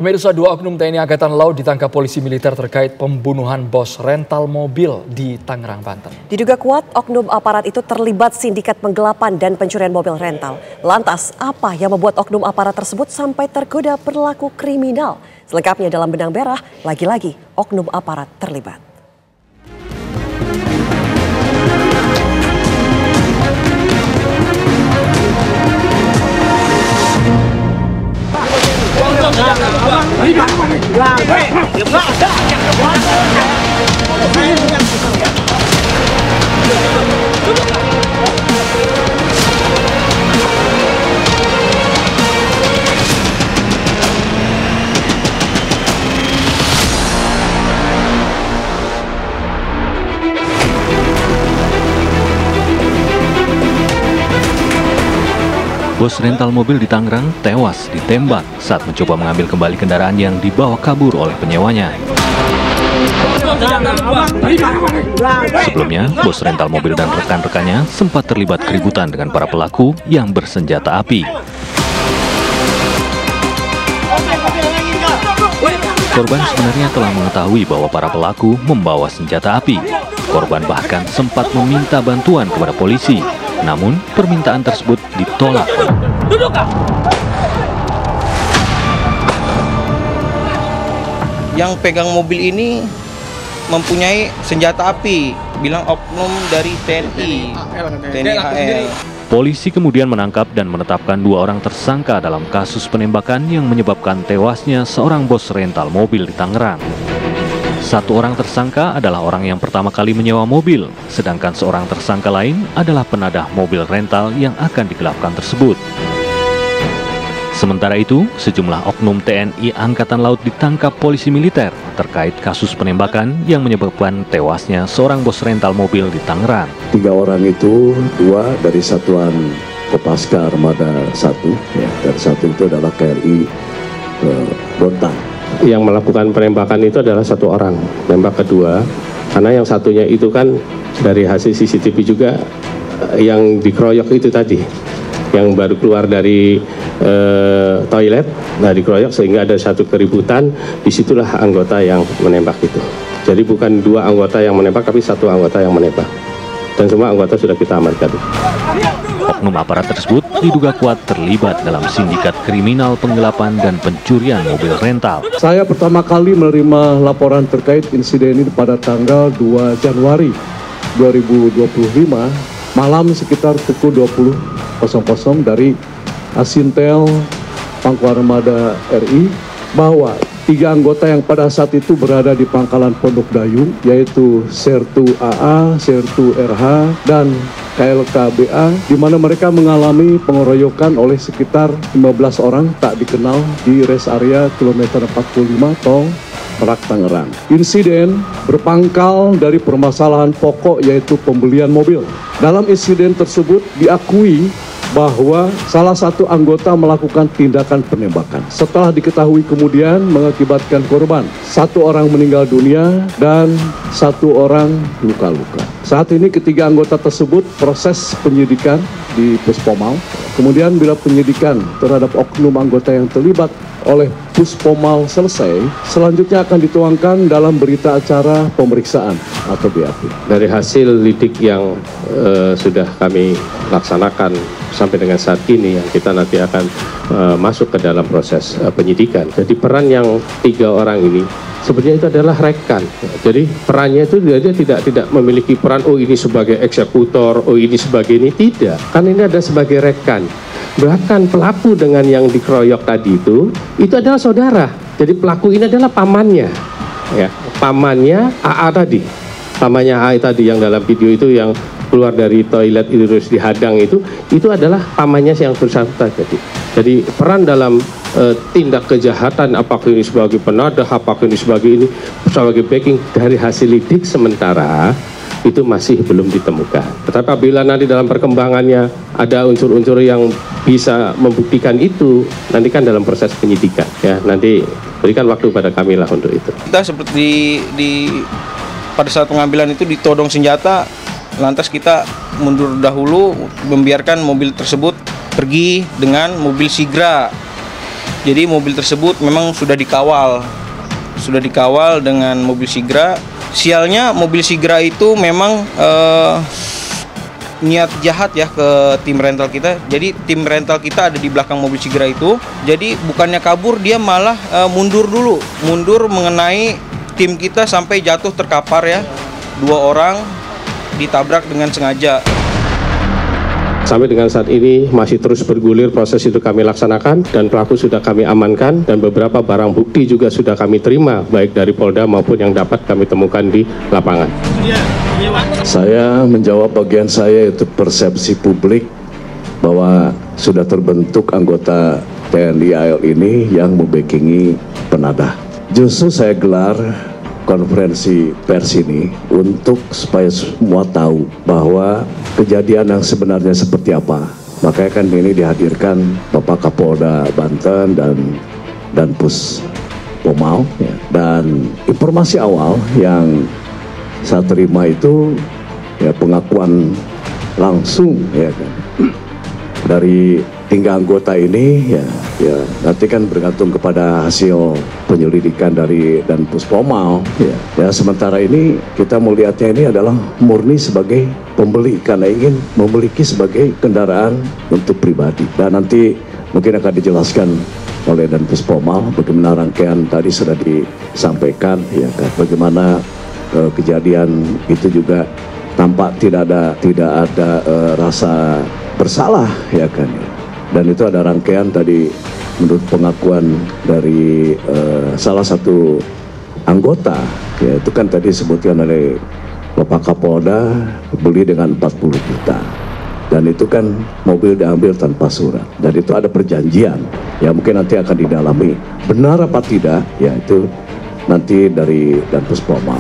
Pemirsa, 2 oknum TNI Angkatan Laut ditangkap polisi militer terkait pembunuhan bos rental mobil di Tangerang, Banten. Diduga kuat, oknum aparat itu terlibat sindikat penggelapan dan pencurian mobil rental. Lantas, apa yang membuat oknum aparat tersebut sampai tergoda berlaku kriminal? Selengkapnya dalam Benang Merah, lagi-lagi oknum aparat terlibat. Bos rental mobil di Tangerang tewas ditembak saat mencoba mengambil kembali kendaraan yang dibawa kabur oleh penyewanya. Sebelumnya, bos rental mobil dan rekan-rekannya sempat terlibat keributan dengan para pelaku yang bersenjata api. Korban sebenarnya telah mengetahui bahwa para pelaku membawa senjata api. Korban bahkan sempat meminta bantuan kepada polisi. Namun, permintaan tersebut ditolak. Yang pegang mobil ini mempunyai senjata api, bilang oknum dari TNI AL. Polisi kemudian menangkap dan menetapkan 2 orang tersangka dalam kasus penembakan yang menyebabkan tewasnya seorang bos rental mobil di Tangerang. 1 orang tersangka adalah orang yang pertama kali menyewa mobil, sedangkan seorang tersangka lain adalah penadah mobil rental yang akan digelapkan tersebut. Sementara itu, sejumlah oknum TNI Angkatan Laut ditangkap polisi militer terkait kasus penembakan yang menyebabkan tewasnya seorang bos rental mobil di Tangerang. 3 orang itu, 2 dari Satuan Kopaska Armada 1, ya, dan 1 itu adalah KRI Bontang. Yang melakukan penembakan itu adalah 1 orang, tembak kedua, karena yang satunya itu kan dari hasil CCTV juga yang dikeroyok itu tadi, yang baru keluar dari toilet, nah dikeroyok sehingga ada satu keributan, disitulah anggota yang menembak itu. Jadi bukan 2 anggota yang menembak, tapi 1 anggota yang menembak. Dan semua anggota sudah kita amankan. Oknum aparat tersebut diduga kuat terlibat dalam sindikat kriminal penggelapan dan pencurian mobil rental. Saya pertama kali menerima laporan terkait insiden ini pada tanggal 2 Januari 2025, malam sekitar pukul 20.00 dari Asintel Pangku Armada RI, bahwa 3 anggota yang pada saat itu berada di Pangkalan Pondok Dayung, yaitu Sertu AA, Sertu RH, dan KLKBA, di mana mereka mengalami pengeroyokan oleh sekitar 15 orang tak dikenal di rest area kilometer 45 tol Merak Tangerang. Insiden berpangkal dari permasalahan pokok, yaitu pembelian mobil. Dalam insiden tersebut diakui bahwa salah satu anggota melakukan tindakan penembakan. Setelah diketahui kemudian mengakibatkan korban, 1 orang meninggal dunia dan 1 orang luka-luka. Saat ini ketiga anggota tersebut proses penyidikan di Puspomal. Kemudian bila penyidikan terhadap oknum anggota yang terlibat oleh Puspomal selesai, selanjutnya akan dituangkan dalam berita acara pemeriksaan atau BAP. Dari hasil lidik yang sudah kami laksanakan sampai dengan saat ini, yang kita nanti akan masuk ke dalam proses penyidikan. Jadi peran yang 3 orang ini sebenarnya itu adalah rekan. Jadi perannya itu dia tidak memiliki peran, oh ini sebagai eksekutor, oh ini sebagai ini, tidak. Kan ini ada sebagai rekan. Bahkan pelaku dengan yang dikeroyok tadi itu adalah saudara. Jadi pelaku ini adalah pamannya, ya, pamannya AA tadi, pamannya AA tadi yang dalam video itu yang keluar dari toilet itu terus dihadang itu adalah pamannya yang bersangkutan. Jadi peran dalam tindak kejahatan, apakah ini sebagai penadah, apakah ini sebagai backing, dari hasil lidik sementara itu masih belum ditemukan. Tetapi apabila nanti dalam perkembangannya ada unsur-unsur yang bisa membuktikan itu, nanti kan dalam proses penyidikan ya, nanti berikan waktu pada kami lah untuk itu. Kita seperti pada saat pengambilan itu ditodong senjata, lantas kita mundur dahulu membiarkan mobil tersebut pergi dengan mobil Sigra. Jadi mobil tersebut memang sudah dikawal dengan mobil Sigra. Sialnya mobil Sigra itu memang niat jahat ya ke tim rental kita. Jadi tim rental kita ada di belakang mobil Sigra itu. Jadi bukannya kabur, dia malah mundur mengenai tim kita sampai jatuh terkapar ya. 2 orang ditabrak dengan sengaja. Sampai dengan saat ini masih terus bergulir proses itu kami laksanakan, dan pelaku sudah kami amankan, dan beberapa barang bukti juga sudah kami terima baik dari Polda maupun yang dapat kami temukan di lapangan. Saya menjawab bagian saya, yaitu persepsi publik bahwa sudah terbentuk anggota TNI AL ini yang membackingi penadah. Justru saya gelar konferensi pers ini untuk supaya semua tahu bahwa kejadian yang sebenarnya seperti apa. Makanya kan ini dihadirkan Bapak Kapolda Banten dan Pus Pomau ya. Dan informasi awal yang saya terima itu ya pengakuan langsung ya kan dari 3 anggota ini ya nanti kan bergantung kepada hasil penyelidikan dari dan Puspomau ya sementara ini kita melihatnya ini adalah murni sebagai pembeli karena ingin memiliki sebagai kendaraan untuk pribadi, dan nanti mungkin akan dijelaskan oleh dan Puspomau bagaimana rangkaian tadi sudah disampaikan ya kan, bagaimana kejadian itu juga tampak tidak ada rasa bersalah ya kan ya. Dan itu ada rangkaian tadi menurut pengakuan dari salah satu anggota ya, itu kan tadi disebutkan oleh Bapak Kapolda beli dengan 40 juta, dan itu kan mobil diambil tanpa surat, dan itu ada perjanjian ya, mungkin nanti akan didalami benar apa tidak ya, itu nanti dari dan Puspomau.